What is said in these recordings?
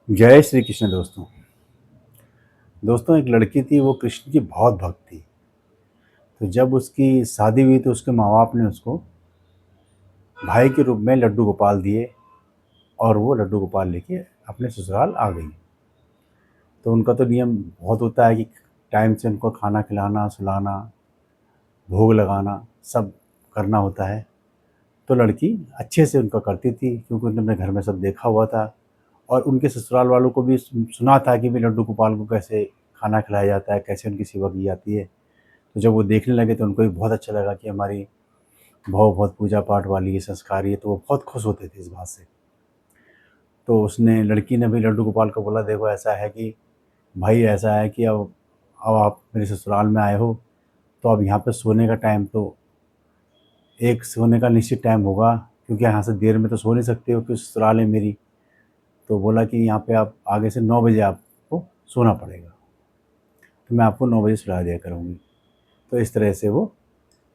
जय श्री कृष्ण दोस्तों। दोस्तों, एक लड़की थी, वो कृष्ण की बहुत भक्त थी। तो जब उसकी शादी हुई तो उसके माँ बाप ने उसको भाई के रूप में लड्डू गोपाल दिए और वो लड्डू गोपाल लेके अपने ससुराल आ गई। तो उनका तो नियम बहुत होता है कि टाइम से उनको खाना खिलाना, सुलाना, भोग लगाना सब करना होता है। तो लड़की अच्छे से उनका करती थी क्योंकि उन्होंने घर में सब देखा हुआ था और उनके ससुराल वालों को भी सुना था कि भाई लड्डू गोपाल को कैसे खाना खिलाया जाता है, कैसे उनकी सेवा की जाती है। तो जब वो देखने लगे तो उनको भी बहुत अच्छा लगा कि हमारी बहू बहुत पूजा पाठ वाली है, संस्कारी है, तो वो बहुत खुश होते थे इस बात से। तो उसने लड़की ने भी लड्डू गोपाल को बोला, देखो ऐसा है कि भाई ऐसा है कि अब आप मेरे ससुराल में आए हो, तो अब यहाँ पे सोने का टाइम तो एक सोने का निश्चित टाइम होगा, क्योंकि यहाँ से देर में तो सो नहीं सकते हो क्योंकि ससुराल है मेरी। तो बोला कि यहाँ पे आप आगे से 9 बजे आपको सोना पड़ेगा, तो मैं आपको 9 बजे सुला दिया करूँगी। तो इस तरह से वो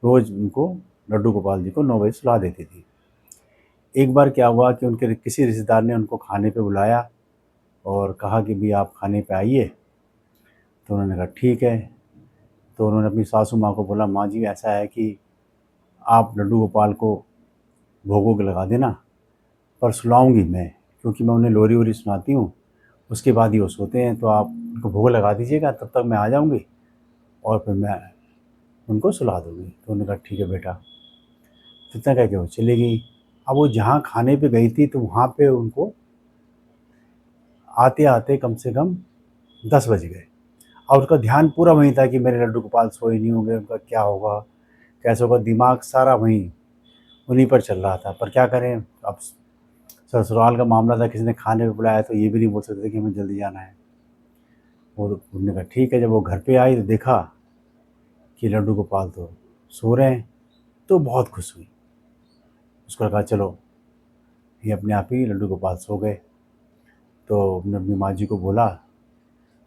रोज़ उनको, लड्डू गोपाल जी को 9 बजे सुला देती थी। एक बार क्या हुआ कि उनके किसी रिश्तेदार ने उनको खाने पे बुलाया और कहा कि भई आप खाने पे आइए। तो उन्होंने कहा ठीक है। तो उन्होंने अपनी सासू माँ को बोला, माँ जी ऐसा है कि आप लड्डू गोपाल को भोग वोग लगा देना, पर सुलाऊँगी मैं, क्योंकि मैं उन्हें लोरी वोरी सुनाती हूँ, उसके बाद ही वो सोते हैं, तो आप उनको भोग लगा दीजिएगा, तब तक मैं आ जाऊँगी और फिर मैं उनको सुला दूँगी। तो उन्होंने कहा ठीक है बेटा। तो इतना कह के वो चली गई। अब वो जहाँ खाने पे गई थी तो वहाँ पे उनको आते-आते कम से कम 10 बज गए और उसका ध्यान पूरा वहीं था कि मेरे लड्डू गोपाल सोए नहीं होंगे, उनका क्या होगा, कैसे होगा, दिमाग सारा वहीं उन्हीं पर चल रहा था। पर क्या करें, अब ससुराल का मामला था, किसी ने खाने पे बुलाया तो ये भी नहीं बोल सकते थे कि हमें जल्दी जाना है। वो तो उन्होंने कहा ठीक है। जब वो घर पे आई तो देखा कि लड्डू गोपाल तो सो रहे हैं, तो बहुत खुश हुई। उसको लगा चलो ये अपने आप ही लड्डू गोपाल सो गए। तो उसने अपनी माँ जी को बोला,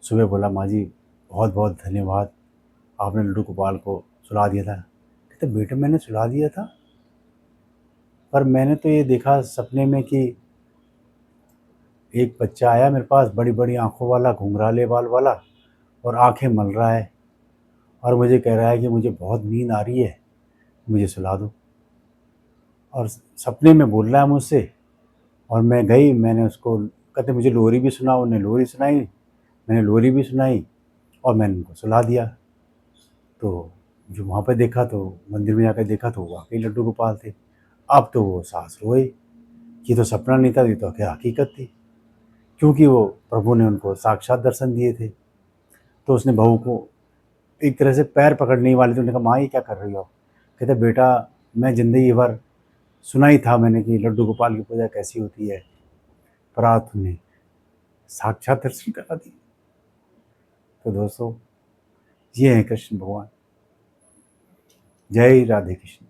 सुबह बोला, माँ जी बहुत बहुत धन्यवाद, आपने लड्डू गोपाल को सुला दिया था। कहते बेटा मैंने सुला दिया था, पर मैंने तो ये देखा सपने में कि एक बच्चा आया मेरे पास, बड़ी बड़ी आंखों वाला, घुंघराले बाल वाला, और आंखें मल रहा है और मुझे कह रहा है कि मुझे बहुत नींद आ रही है, मुझे सुला दो। और सपने में बोल रहा है मुझसे। और मैं गई, मैंने उसको, कहते मुझे लोरी भी सुना, उन्हें लोरी सुनाई, मैंने लोरी भी सुनाई और मैंने उनको सुला दिया। तो जो वहाँ पे देखा, तो मंदिर में जाकर देखा तो वाकई लड्डू गोपाल थे। अब तो वो सास रोए कि तो सपना नहीं था, ये तो क्या हकीकत थी, क्योंकि वो प्रभु ने उनको साक्षात दर्शन दिए थे। तो उसने बहू को एक तरह से पैर पकड़ने वाली थी। उन्होंने कहा माँ ये क्या कर रही हो आप? कहते बेटा मैं ज़िंदगी भर सुना ही था मैंने कि लड्डू गोपाल की पूजा कैसी होती है, पर आज तुमने साक्षात दर्शन करा दिए। तो दोस्तों, ये हैं कृष्ण भगवान। जय राधे कृष्ण।